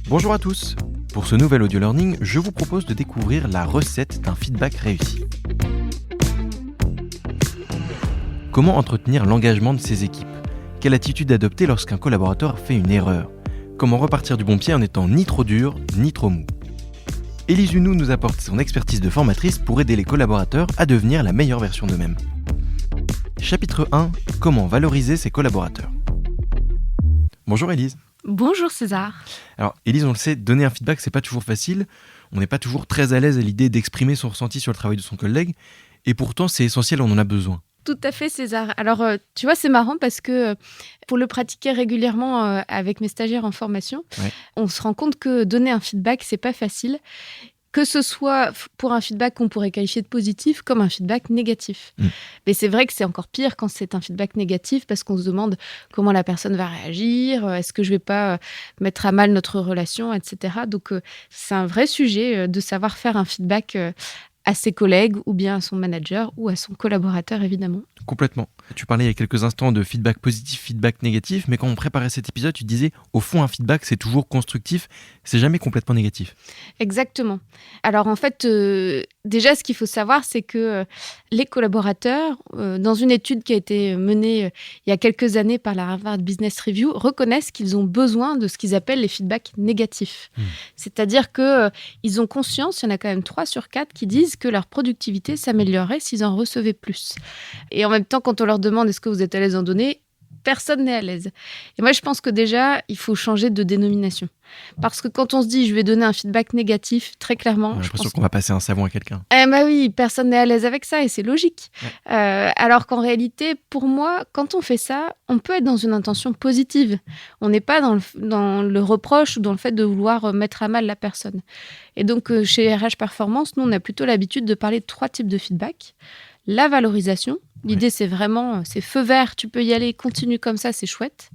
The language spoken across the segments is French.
Bonjour à tous. Pour ce nouvel audio learning, je vous propose de découvrir la recette d'un feedback réussi. Comment entretenir l'engagement de ses équipes ? Quelle attitude adopter lorsqu'un collaborateur fait une erreur ? Comment repartir du bon pied en n'étant ni trop dur, ni trop mou ? Élise Hunou nous apporte son expertise de formatrice pour aider les collaborateurs à devenir la meilleure version d'eux-mêmes. Chapitre 1. Comment valoriser ses collaborateurs ? Bonjour Élise. Bonjour César. Alors Élise, on le sait, donner un feedback, c'est pas toujours facile. On n'est pas toujours très à l'aise à l'idée d'exprimer son ressenti sur le travail de son collègue. Et pourtant, c'est essentiel, on en a besoin. Tout à fait César. Alors tu vois, c'est marrant parce que pour le pratiquer régulièrement avec mes stagiaires en formation, on se rend compte que donner un feedback, c'est pas facile. Que ce soit pour un feedback qu'on pourrait qualifier de positif comme un feedback négatif. Mais c'est vrai que c'est encore pire quand c'est un feedback négatif parce qu'on se demande comment la personne va réagir, est-ce que je vais pas mettre à mal notre relation, etc. Donc c'est un vrai sujet de savoir faire un feedback à ses collègues ou bien à son manager ou à son collaborateur évidemment. Complètement. Tu parlais il y a quelques instants de feedback positif, feedback négatif, mais quand on préparait cet épisode, tu disais, au fond, un feedback, c'est toujours constructif, c'est jamais complètement négatif. Exactement. Alors en fait, déjà, ce qu'il faut savoir, c'est que les collaborateurs, dans une étude qui a été menée il y a quelques années par la Harvard Business Review, reconnaissent qu'ils ont besoin de ce qu'ils appellent les feedbacks négatifs. C'est-à-dire qu'ils ont conscience, il y en a quand même 3 sur 4 qui disent que leur productivité s'améliorerait s'ils en recevaient plus. Et en même temps, quand on leur demande est-ce que vous êtes à l'aise d'en donner, personne n'est à l'aise. Et moi, je pense que déjà, il faut changer de dénomination. Parce que quand on se dit je vais donner un feedback négatif, très clairement... J'ai l'impression qu'on va passer un savon à quelqu'un. Oui, personne n'est à l'aise avec ça et c'est logique. Alors qu'en réalité, pour moi, quand on fait ça, on peut être dans une intention positive. On n'est pas dans le reproche ou dans le fait de vouloir mettre à mal la personne. Et donc, chez RH Performance, nous, on a plutôt l'habitude de parler de 3 types de feedback. La valorisation. L'idée, c'est vraiment, c'est feu vert, tu peux y aller, continue comme ça, c'est chouette.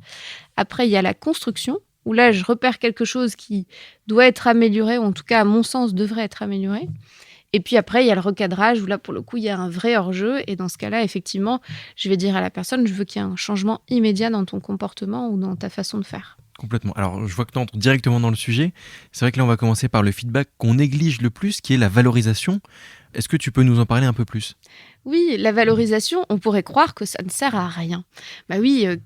Après, il y a la construction, où là, je repère quelque chose qui doit être amélioré, ou en tout cas, à mon sens, devrait être amélioré. Et puis après, il y a le recadrage, où là, pour le coup, il y a un vrai hors-jeu. Et dans ce cas-là, effectivement, je vais dire à la personne, je veux qu'il y ait un changement immédiat dans ton comportement ou dans ta façon de faire. Complètement. Alors, je vois que tu entres directement dans le sujet. C'est vrai que là, on va commencer par le feedback qu'on néglige le plus, qui est la valorisation. Est-ce que tu peux nous en parler un peu plus ? Oui, la valorisation, on pourrait croire que ça ne sert à rien.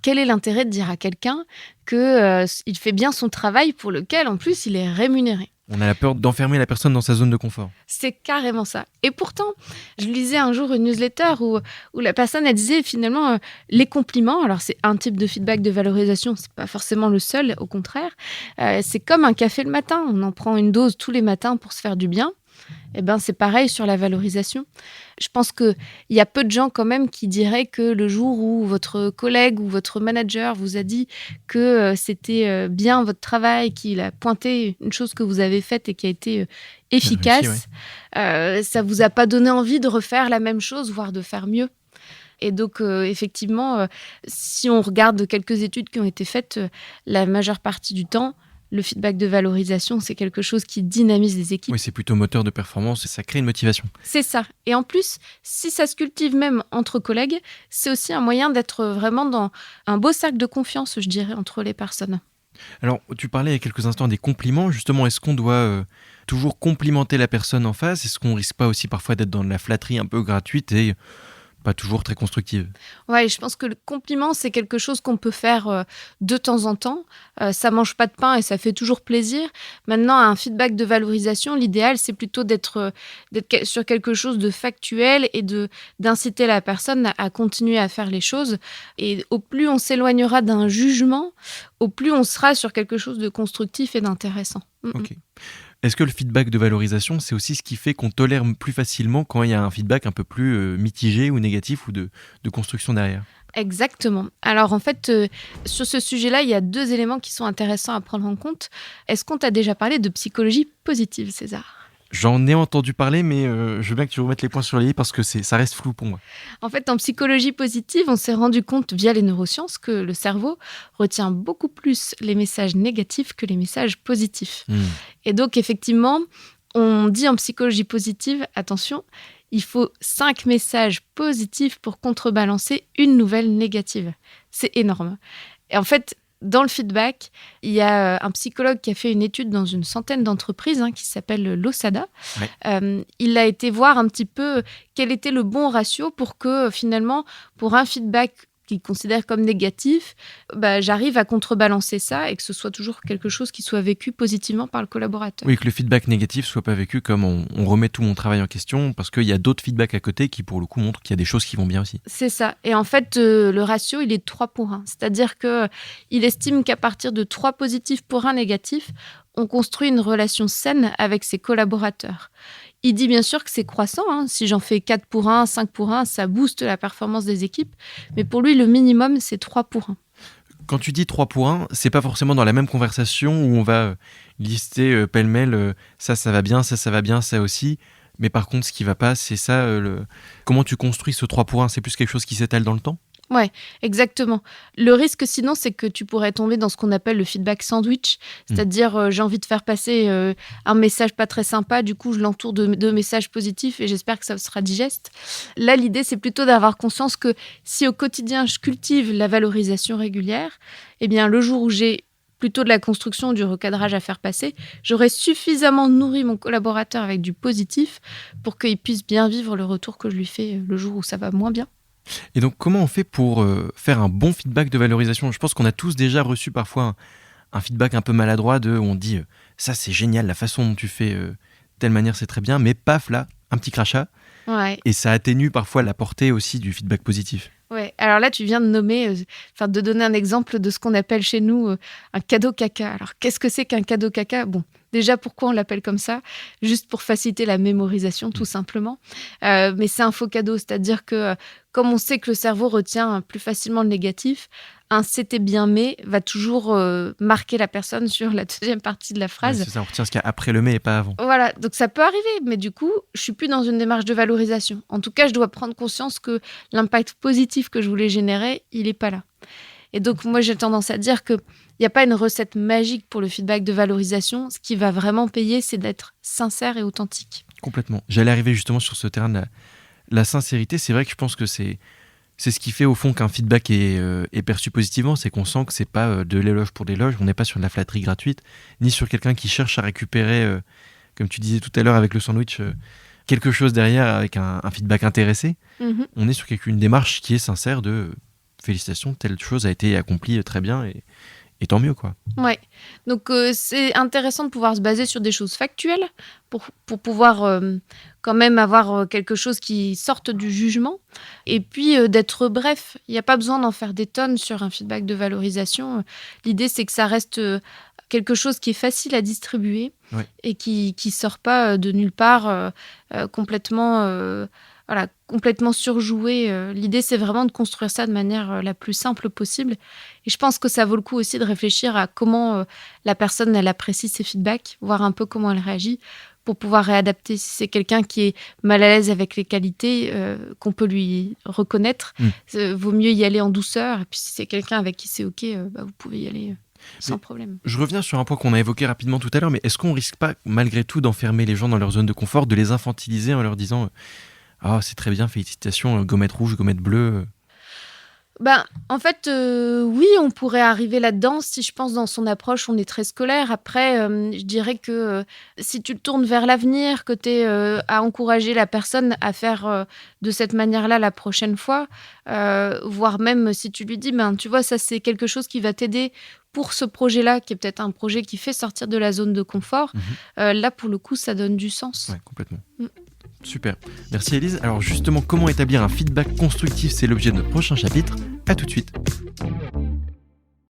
Quel est l'intérêt de dire à quelqu'un qu'il fait bien son travail pour lequel, en plus, il est rémunéré ? On a la peur d'enfermer la personne dans sa zone de confort. C'est carrément ça. Et pourtant, je lisais un jour une newsletter où la personne, elle disait finalement les compliments. Alors, c'est un type de feedback de valorisation, c'est pas forcément le seul, au contraire. C'est comme un café le matin. On en prend une dose tous les matins pour se faire du bien. C'est pareil sur la valorisation. Je pense qu'il y a peu de gens quand même qui diraient que le jour où votre collègue ou votre manager vous a dit que c'était bien votre travail, qu'il a pointé une chose que vous avez faite et qui a été efficace, ça vous a pas donné envie de refaire la même chose, voire de faire mieux. Et donc, effectivement, si on regarde quelques études qui ont été faites, la majeure partie du temps, le feedback de valorisation, c'est quelque chose qui dynamise les équipes. Oui, c'est plutôt moteur de performance et ça crée une motivation. C'est ça. Et en plus, si ça se cultive même entre collègues, c'est aussi un moyen d'être vraiment dans un beau cercle de confiance, je dirais, entre les personnes. Alors, tu parlais il y a quelques instants des compliments. Justement, est-ce qu'on doit toujours complimenter la personne en face ? Est-ce qu'on risque pas aussi parfois d'être dans la flatterie un peu gratuite et pas toujours très constructive ? Ouais, je pense que le compliment, c'est quelque chose qu'on peut faire de temps en temps. Ça mange pas de pain et ça fait toujours plaisir. Maintenant, un feedback de valorisation, l'idéal, c'est plutôt d'être sur quelque chose de factuel et d'inciter la personne à continuer à faire les choses. Et au plus on s'éloignera d'un jugement, au plus on sera sur quelque chose de constructif et d'intéressant. Ok. Est-ce que le feedback de valorisation, c'est aussi ce qui fait qu'on tolère plus facilement quand il y a un feedback un peu plus mitigé ou négatif ou de construction derrière ? Exactement. Alors en fait, sur ce sujet-là, il y a 2 éléments qui sont intéressants à prendre en compte. Est-ce qu'on t'a déjà parlé de psychologie positive, César ? J'en ai entendu parler, mais je veux bien que tu remettes les points sur les i parce que ça reste flou pour moi. En fait, en psychologie positive, on s'est rendu compte via les neurosciences que le cerveau retient beaucoup plus les messages négatifs que les messages positifs. Et donc, effectivement, on dit en psychologie positive, attention, il faut 5 messages positifs pour contrebalancer une nouvelle négative. C'est énorme. Et en fait, dans le feedback, il y a un psychologue qui a fait une étude dans une centaine d'entreprises qui s'appelle l'OSADA. Ouais. Il a été voir un petit peu quel était le bon ratio pour que finalement, pour un feedback qu'il considère comme négatif, j'arrive à contrebalancer ça et que ce soit toujours quelque chose qui soit vécu positivement par le collaborateur. Oui, que le feedback négatif soit pas vécu comme on remet tout mon travail en question, parce qu'il y a d'autres feedbacks à côté qui, pour le coup, montrent qu'il y a des choses qui vont bien aussi. C'est ça. Et en fait, le ratio, il est 3 pour 1. C'est-à-dire qu'il estime qu'à partir de 3 positifs pour 1 négatif, on construit une relation saine avec ses collaborateurs. Il dit bien sûr que c'est croissant. Si j'en fais 4 pour 1, 5 pour 1, ça booste la performance des équipes. Mais pour lui, le minimum, c'est 3 pour 1. Quand tu dis 3 pour 1, c'est pas forcément dans la même conversation où on va lister pêle-mêle ça va bien, ça va bien, ça aussi. Mais par contre, ce qui va pas, c'est ça. Comment tu construis ce 3 pour 1 ? C'est plus quelque chose qui s'étale dans le temps ? Ouais, exactement. Le risque, sinon, c'est que tu pourrais tomber dans ce qu'on appelle le feedback sandwich, c'est-à-dire j'ai envie de faire passer un message pas très sympa, du coup, je l'entoure de messages positifs et j'espère que ça sera digeste. Là, l'idée, c'est plutôt d'avoir conscience que si au quotidien, je cultive la valorisation régulière, eh bien, le jour où j'ai plutôt de la construction, du recadrage à faire passer, j'aurai suffisamment nourri mon collaborateur avec du positif pour qu'il puisse bien vivre le retour que je lui fais le jour où ça va moins bien. Et donc, comment on fait pour faire un bon feedback de valorisation ? Je pense qu'on a tous déjà reçu parfois un feedback un peu maladroit où on dit ça c'est génial, la façon dont tu fais telle manière c'est très bien, mais paf là, un petit crachat. Ouais. Et ça atténue parfois la portée aussi du feedback positif. Ouais, alors là, tu viens de nommer, de donner un exemple de ce qu'on appelle chez nous un cadeau caca. Alors, qu'est-ce que c'est qu'un cadeau caca ? Bon, déjà, pourquoi on l'appelle comme ça ? Juste pour faciliter la mémorisation, tout simplement. Mais c'est un faux cadeau, c'est-à-dire que comme on sait que le cerveau retient plus facilement le négatif, un «c'était bien mais» va toujours marquer la personne sur la deuxième partie de la phrase. Ouais, c'est ça, on retient ce qu'il y a après le mais et pas avant. Voilà, donc ça peut arriver, mais du coup, je suis plus dans une démarche de valorisation. En tout cas, je dois prendre conscience que l'impact positif que je voulais générer, il est pas là. Et donc, moi, j'ai tendance à dire qu'il n'y a pas une recette magique pour le feedback de valorisation. Ce qui va vraiment payer, c'est d'être sincère et authentique. Complètement. J'allais arriver justement sur ce terrain de la sincérité. C'est vrai que je pense que c'est ce qui fait au fond qu'un feedback est perçu positivement, c'est qu'on sent que c'est pas de l'éloge pour l'éloge, on n'est pas sur de la flatterie gratuite, ni sur quelqu'un qui cherche à récupérer, comme tu disais tout à l'heure avec le sandwich, quelque chose derrière avec un feedback intéressé. Mm-hmm. On est sur une démarche qui est sincère de félicitations, telle chose a été accomplie très bien et tant mieux quoi. Ouais, donc c'est intéressant de pouvoir se baser sur des choses factuelles pour pouvoir quand même avoir quelque chose qui sorte du jugement et puis d'être bref. Il n'y a pas besoin d'en faire des tonnes sur un feedback de valorisation. L'idée, c'est que ça reste quelque chose qui est facile à distribuer et qui sort pas de nulle part complètement surjoué. L'idée, c'est vraiment de construire ça de manière la plus simple possible. Et je pense que ça vaut le coup aussi de réfléchir à comment la personne, elle apprécie ses feedbacks, voir un peu comment elle réagit pour pouvoir réadapter. Si c'est quelqu'un qui est mal à l'aise avec les qualités qu'on peut lui reconnaître, vaut mieux y aller en douceur. Et puis si c'est quelqu'un avec qui c'est OK, vous pouvez y aller sans problème. Je reviens sur un point qu'on a évoqué rapidement tout à l'heure, mais est-ce qu'on risque pas, malgré tout, d'enfermer les gens dans leur zone de confort, de les infantiliser en leur disant ah, c'est très bien, félicitations, gommette rouge, gommette bleue. En fait, oui, on pourrait arriver là-dedans si je pense dans son approche, on est très scolaire. Après, je dirais que si tu te tournes vers l'avenir, que tu es à encourager la personne à faire de cette manière-là la prochaine fois, voire même si tu lui dis, tu vois, ça c'est quelque chose qui va t'aider pour ce projet-là, qui est peut-être un projet qui fait sortir de la zone de confort, là, pour le coup, ça donne du sens. Ouais, complètement. Super. Merci Élise. Alors justement, comment établir un feedback constructif ? C'est l'objet de notre prochain chapitre. À tout de suite.